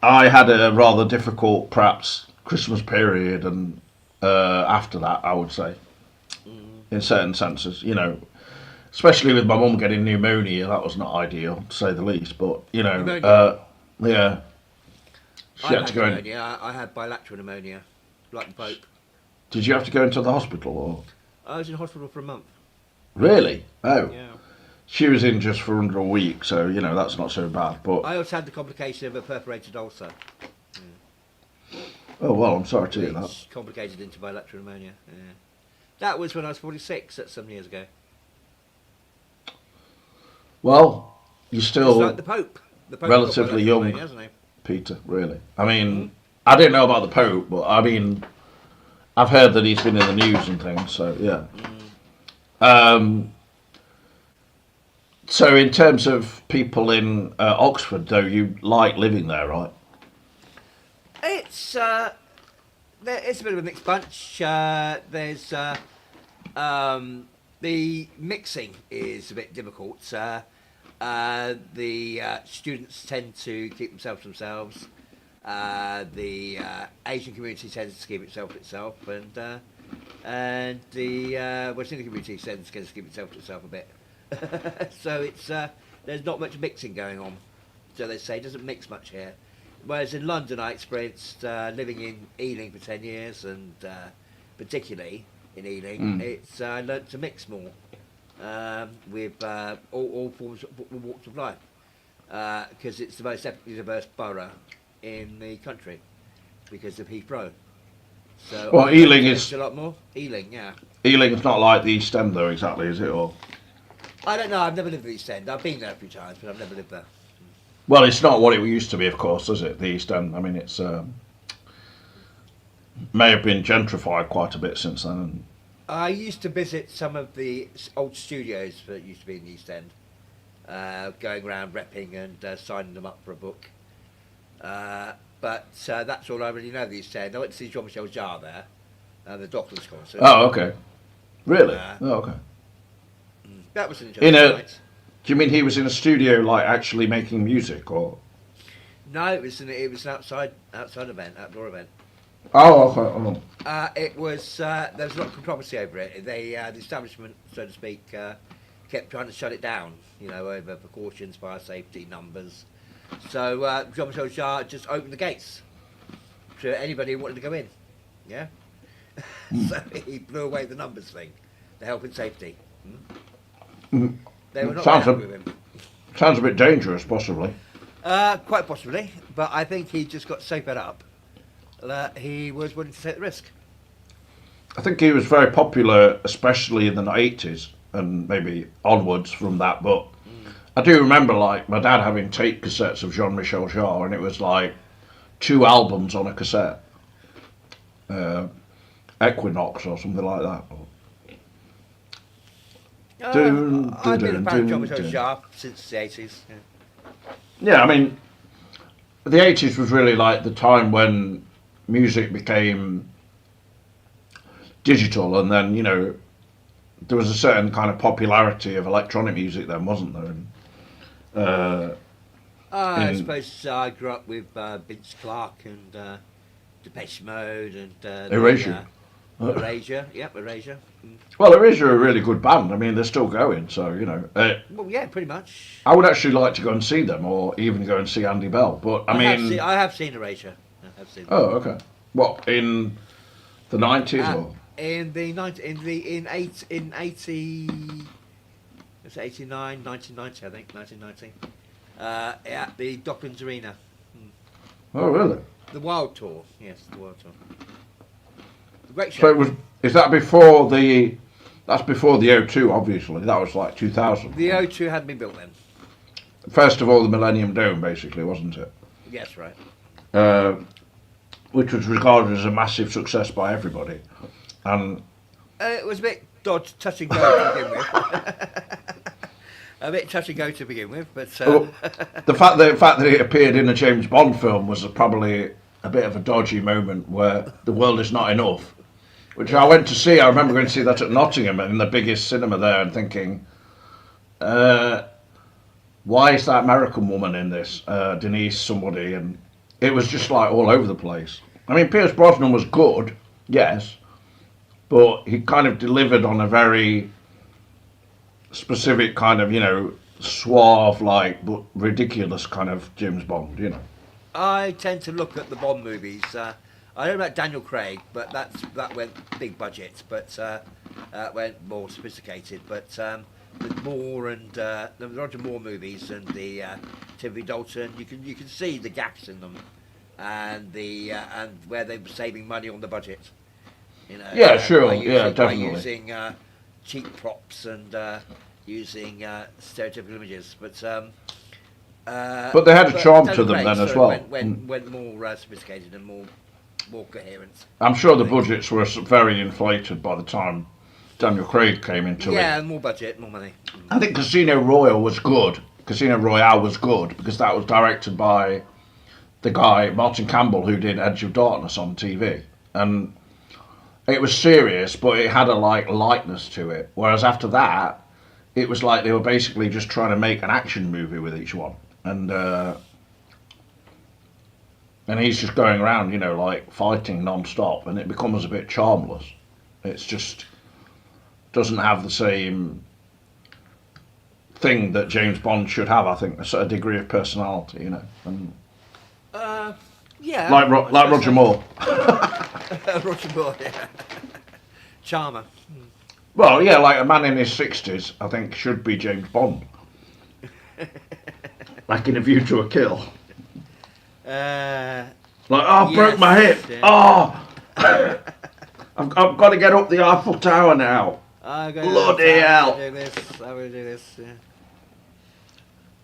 I had a rather difficult, perhaps, Christmas period, and after that, I would say, in certain senses, you know, especially with my mum getting pneumonia, that was not ideal, to say the least. But you know, yeah, she had to go in.
I had bilateral pneumonia, like the Pope.
Did you have to go into the hospital, or?
I was in hospital for a month.
Really? Oh.
Yeah.
She was in just for under a week, so you know that's not so bad. But
I also had the complication of a perforated ulcer.
Yeah. Oh well, I'm sorry to hear that.
Complicated into bilateral pneumonia. Yeah. That was when I was 46. That's some years ago.
Well, you're still
it's like the Pope. The Pope
relatively young,
hasn't he?
Peter. Really, I mean, I didn't know about the Pope, but I mean, I've heard that he's been in the news and things. So yeah. So in terms of people in Oxford, though, you like living there, right?
It's a bit of a mixed bunch. There's the mixing is a bit difficult. The students tend to keep themselves to themselves. The Asian community tends to keep itself to itself, and the West Indian community tends to keep itself to itself a bit. So it's there's not much mixing going on. So they say it doesn't mix much here. Whereas in London, I experienced living in Ealing for 10 years, and particularly in Ealing, it's I learnt to mix more with all forms of walks of life, because it's the most ethnically diverse borough in the country because of Heathrow. So
Well, Ealing is
a lot more. Ealing, yeah.
Ealing's not like the East End though, exactly, is it? Or
I don't know. I've never lived in the East End. I've been there a few times, but I've never lived there.
well, it's not what it used to be, of course, is it? The East End. I mean, it's may have been gentrified quite a bit since then.
I used to visit some of the old studios that used to be in the East End, going around repping and signing them up for a book. But that's all I really know of the East End. I went to see Jean-Michel Jarre there, the Docklands concert.
Oh, okay. Really? Oh, okay.
That was an interesting night.
Do you mean he was in a studio, like actually making music, or?
No, it was an outside event, outdoor event.
Oh, okay. Oh.
It was there was a lot of controversy over it. They the establishment, so to speak, kept trying to shut it down. You know, over precautions, fire safety, numbers. So Jean-Michel Jarre just opened the gates to anybody who wanted to go in. Yeah. So he blew away the numbers thing, the health and safety. They were not happy with him.
Sounds a bit dangerous, possibly.
Quite possibly, but I think he just got so fed up that he was willing to take the risk.
I think he was very popular, especially in the 80s and maybe onwards from that. But I do remember, like, my dad having tape cassettes of Jean-Michel Jarre, and it was like 2 albums on a cassette. Equinox or something like that.
I've been a fan of Jean-Michel Jarre since the 80s.
Yeah, I mean, the 80s was really like the time when music became digital, and then, you know, there was a certain kind of popularity of electronic music then, wasn't there?
I suppose I grew up with Vince Clarke and Depeche Mode and
Erasure.
Erasure, yep, Erasure.
Well, Erasure are a really good band. I mean, they're still going, so, you know.
Well, yeah, pretty much.
I would actually like to go and see them, or even go and see Andy Bell, but I mean...
I have seen Erasure. I have seen them.
Oh, okay. What, in the 90s, or...?
In 80... It's 89, 1990, I think, 1990. At the Docklands Arena.
Oh, really?
The Wild Tour, yes, the Wild Tour. Great show.
So is that before the... That's before the O2, obviously. That was like 2000.
The O2 hadn't been built then.
First of all, the Millennium Dome, basically, wasn't it?
Yes, right.
Which was regarded as a massive success by everybody. And
it was a bit touch and go to begin with. A bit touch and go to begin with, but...
the fact that it appeared in a James Bond film was probably a bit of a dodgy moment where the world is not enough. Which I went to see. I remember going to see that at Nottingham in the biggest cinema there and thinking, why is that American woman in this? Denise somebody. And it was just like all over the place. I mean, Pierce Brosnan was good, yes, but he kind of delivered on a very specific kind of, you know, suave, like, but ridiculous kind of James Bond, you know.
I tend to look at the Bond movies. I don't know about Daniel Craig, but that went big budget, but went more sophisticated. But the Moore and the Roger Moore movies and the Timothy Dalton, you can see the gaps in them, and and where they were saving money on the budget. You know.
Yeah, sure.
Definitely.
By
using cheap props and using stereotypical images, but
they had a charm to
Daniel
them
Craig
then as
sort
well.
of went more sophisticated and more coherent.
I'm sure the budgets were very inflated by the time Daniel Craig came into it.
Yeah, more budget, more money.
I think Casino Royale was good. Casino Royale was good because that was directed by the guy Martin Campbell who did Edge of Darkness on TV, and it was serious, but it had a lightness to it. Whereas after that, it was like they were basically just trying to make an action movie with each one, and and he's just going around, like fighting non-stop, and it becomes a bit charmless. It's just doesn't have the same thing that James Bond should have. I think a sort of degree of personality, and
Yeah.
like Roger Moore.
Roger Moore, yeah. Charmer.
Well, yeah, like a man in his 60s, I think, should be James Bond. Like in A View to a Kill. Like, oh, I broke my hip.
Yeah.
Oh, I've got to get up the Eiffel Tower now. Bloody hell.
I will do this. Yeah.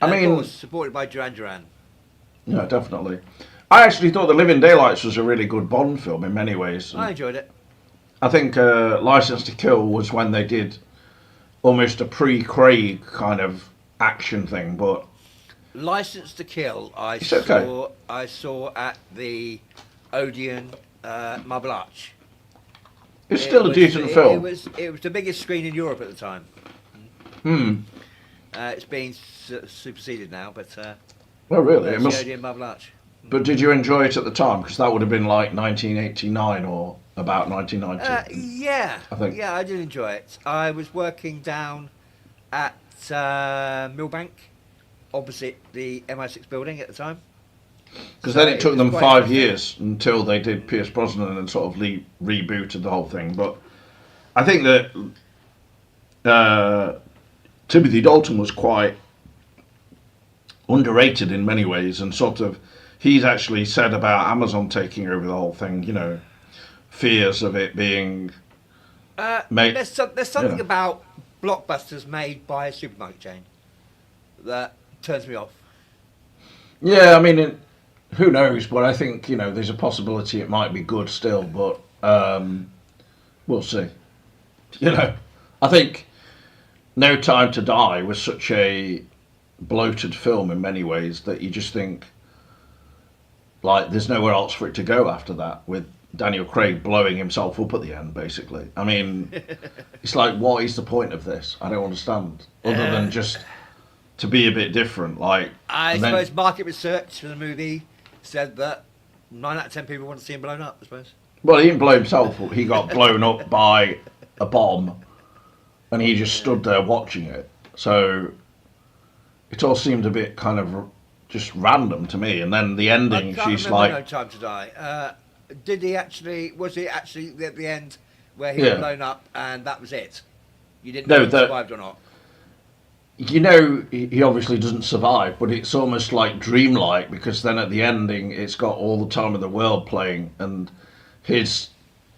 I
And
mean,
of course, supported by Duran Duran.
yeah, definitely. I actually thought The Living Daylights was a really good Bond film in many ways.
I enjoyed it.
I think License to Kill was when they did almost a pre-Craig kind of action thing, but
License to Kill, I saw at the Odeon Marble Arch.
it's still a decent film.
It was the biggest screen in Europe at the time. It's been superseded now, but
Well, really,
it's
it must.
the Odeon Marble Arch.
But did you enjoy it at the time? Because that would have been like 1989 or about 1990.
Yeah,
I think.
Yeah, I did enjoy it. I was working down at Millbank, opposite the MI6 building at the time.
Because then it took
was
them
quite
5
interesting.
years until they did Pierce Brosnan and sort of rebooted the whole thing. But I think that Timothy Dalton was quite underrated in many ways, and sort of he's actually said about Amazon taking over the whole thing, fears of it being made.
There's something about blockbusters made by a supermarket chain that turns me off.
Yeah, I mean, who knows? But I think there's a possibility it might be good still, but we'll see. I think No Time to Die was such a bloated film in many ways that you just think like there's nowhere else for it to go after that, with Daniel Craig blowing himself up at the end, basically. I mean, it's like, what is the point of this? I don't understand. Other than just to be a bit different, like.
I suppose market research for the movie said that 9 out of 10 people want to see him blown up, I suppose.
Well, he didn't blow himself up. He got blown up by a bomb, and he just stood there watching it. So it all seemed a bit kind of just random to me. And then the ending,
I can't
she's
remember
like,
No Time to Die. Did he actually? Was it actually at the end where he
Yeah.
was blown up and that was it? You didn't
No,
know if he
that-
survived or not.
he obviously doesn't survive, but it's almost like dreamlike, because then at the ending it's got All the Time in the World playing, and his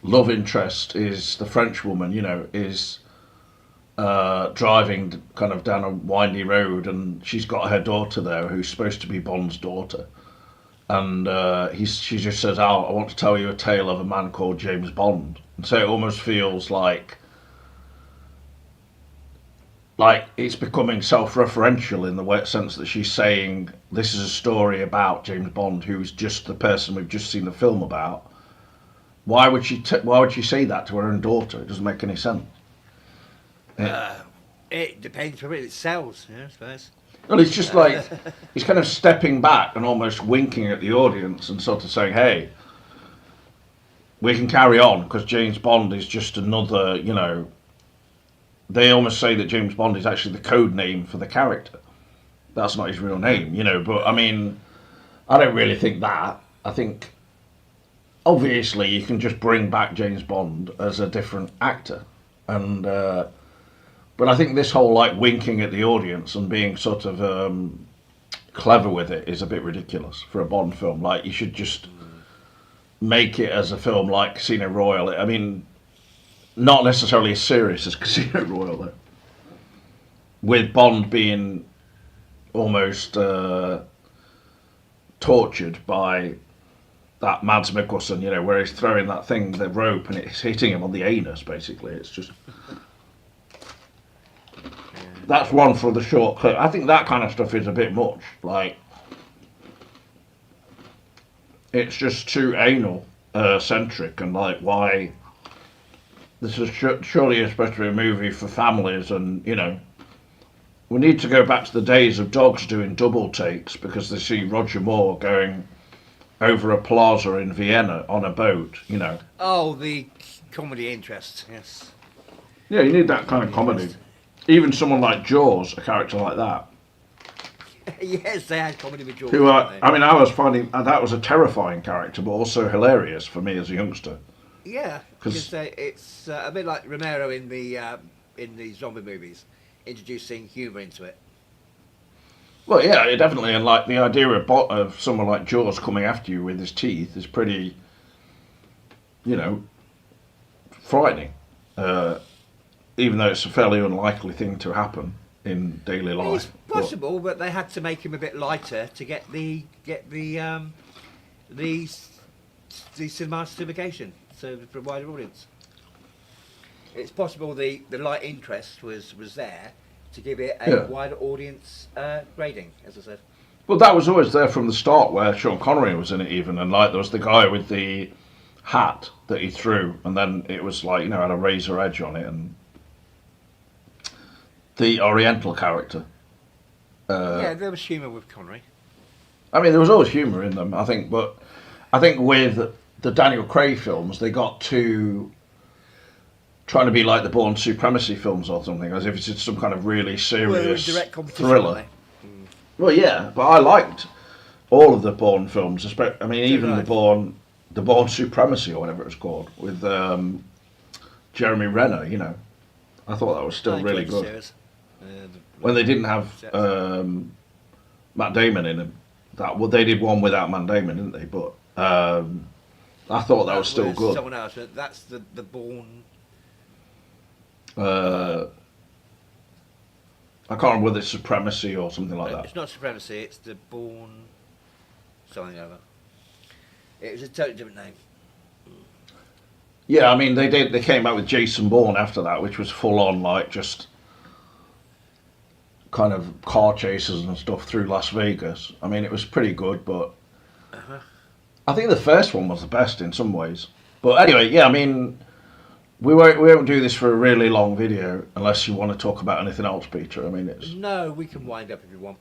love interest is the French woman, is driving kind of down a windy road, and she's got her daughter there who's supposed to be Bond's daughter, and she just says, "Oh, I want to tell you a tale of a man called James Bond." And so it almost feels like it's becoming self-referential in the sense that she's saying this is a story about James Bond, who's just the person we've just seen the film about. Why would she say that to her own daughter? It doesn't make any sense.
It depends. Probably it sells. I suppose.
Well, it's just like he's kind of stepping back and almost winking at the audience and sort of saying, "Hey, we can carry on, because James Bond is just another, They almost say that James Bond is actually the code name for the character. That's not his real name, But I mean, I don't really think that. I think obviously you can just bring back James Bond as a different actor, and but I think this whole winking at the audience and being sort of clever with it is a bit ridiculous for a Bond film. Like, you should just make it as a film like Casino Royale. I mean, not necessarily as serious as Casino Royale, though. With Bond being almost tortured by that Mads Mikkelsen, where he's throwing that thing, the rope, and it's hitting him on the anus, basically. It's just... That's one for the short clip. I think that kind of stuff is a bit much. Like, it's just too anal centric, and why... This is surely supposed to be a movie for families, and we need to go back to the days of dogs doing double takes, because they see Roger Moore going over a plaza in Vienna on a boat, you know.
Oh, the comedy interest, yes.
Yeah, you need that kind of comedy. Even someone like Jaws, a character like that,
Yes, they had comedy with Jaws.
who
didn't they?
I mean, I was finding that was a terrifying character, but also hilarious for me as a youngster.
Yeah,
'Cause-
because it's a bit like Romero in the zombie movies, introducing humour into it.
Well, yeah, definitely, and like the idea of someone like Jaws coming after you with his teeth is pretty, you know, frightening. Even though it's a fairly unlikely thing to happen in daily life.
It's possible, but they had to make him a bit lighter to get the cinema certification, so for a wider audience. It's possible the light interest was there to give it a
Yeah.
wider audience grading, as I said.
Well, that was always there from the start, where Sean Connery was in it, even, and like there was the guy with the hat that he threw, and then it was like, you know, had a razor edge on it, and the Oriental character.
Yeah, there was humour with Connery.
I mean, there was always humour in them, I think, but I think with the Daniel Craig films, they got too trying to be like the Bourne Supremacy films or something, as if it's some kind of really
Well, they were in
serious
direct competition,
thriller.
weren't
Well, yeah, but I liked all of the Bourne films. I mean, even
right.
the Bourne Supremacy or whatever it was called with Jeremy Renner. You know, I thought that was
they?
still
I
really
enjoyed the
good.
series.
When they didn't have Matt Damon in them, well, they did one without Matt Damon, didn't they? But I thought that was still good.
Someone else, but that's the Bourne.
I can't remember whether it's Supremacy or something like that.
It's not Supremacy, it's the Bourne something over. It was a totally different name.
Yeah, I mean they came out with Jason Bourne after that, which was full on like just kind of car chases and stuff through Las Vegas. I mean it was pretty good, but I think the first one was the best in some ways. But anyway, yeah, I mean we won't do this for a really long video unless you want to talk about anything else, Peter. I mean it's
No, we can wind up if you want.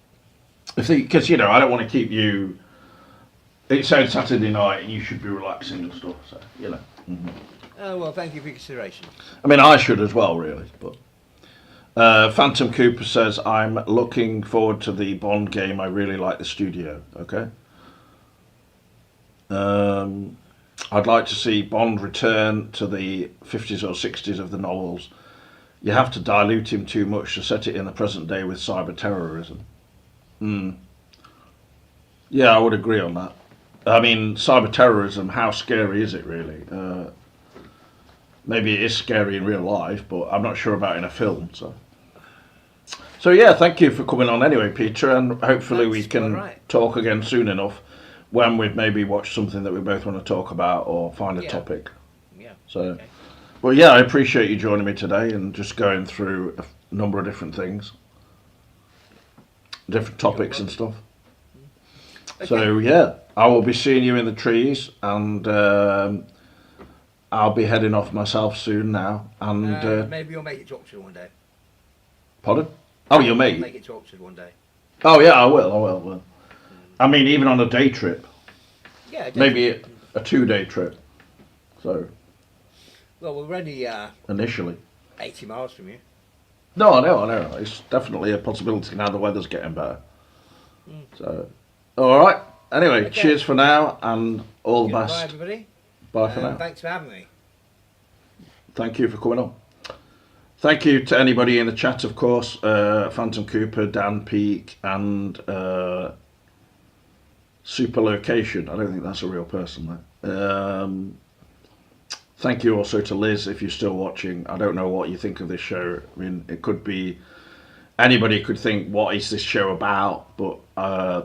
because you know I don't want to keep you. It's Saturday night and you should be relaxing and stuff. So you know. Mm-hmm.
Oh well, thank you for your consideration.
I mean, I should as well, really. But Phantom Cooper says, I'm looking forward to the Bond game. I really like the studio. Okay. I'd like to see Bond return to the 50s or 60s of the novels. You have to dilute him too much to set it in the present day with cyber terrorism. Yeah, I would agree on that. I mean, cyber terrorism, how scary is it really? Maybe it is scary in real life, but I'm not sure about in a film. So yeah, thank you for coming on anyway, Peter, and hopefully we
That's
can
alright.
talk again soon enough when we've maybe watched something that we both want to talk about or find a
Yeah.
topic.
Yeah.
So,
Okay.
well, yeah, I appreciate you joining me today and just going through a number of different things, different topics and stuff.
Okay.
So yeah, I will be seeing you in the trees, and I'll be heading off myself soon now. And
maybe you'll make it to Oxford one day.
pardon? Oh, you'll
Make
meet?
it to Oxford one day.
Oh yeah, I will. I mean, even on a day trip,
Yeah.
maybe
definitely.
a 2-day trip. So
Well, we're only
initially,
80 miles from you.
no, I know. It's definitely a possibility now the weather's getting better. So, all right. Anyway,
Okay.
cheers for now, and all the
Goodbye,
best.
everybody.
Bye for now.
Thanks for having me.
Thank you for coming on. Thank you to anybody in the chat, of course. Phantom Cooper, Dan Peak, and Super Location. I don't think that's a real person, though. Thank you also to Liz, if you're still watching. I don't know what you think of this show. I mean, it could be... Anybody could think, what is this show about? But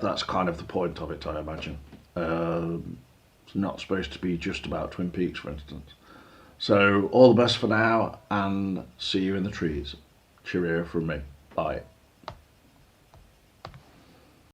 that's kind of the point of it, I imagine. It's not supposed to be just about Twin Peaks, for instance. So, all the best for now, and see you in the trees. Cheerio from me. Bye.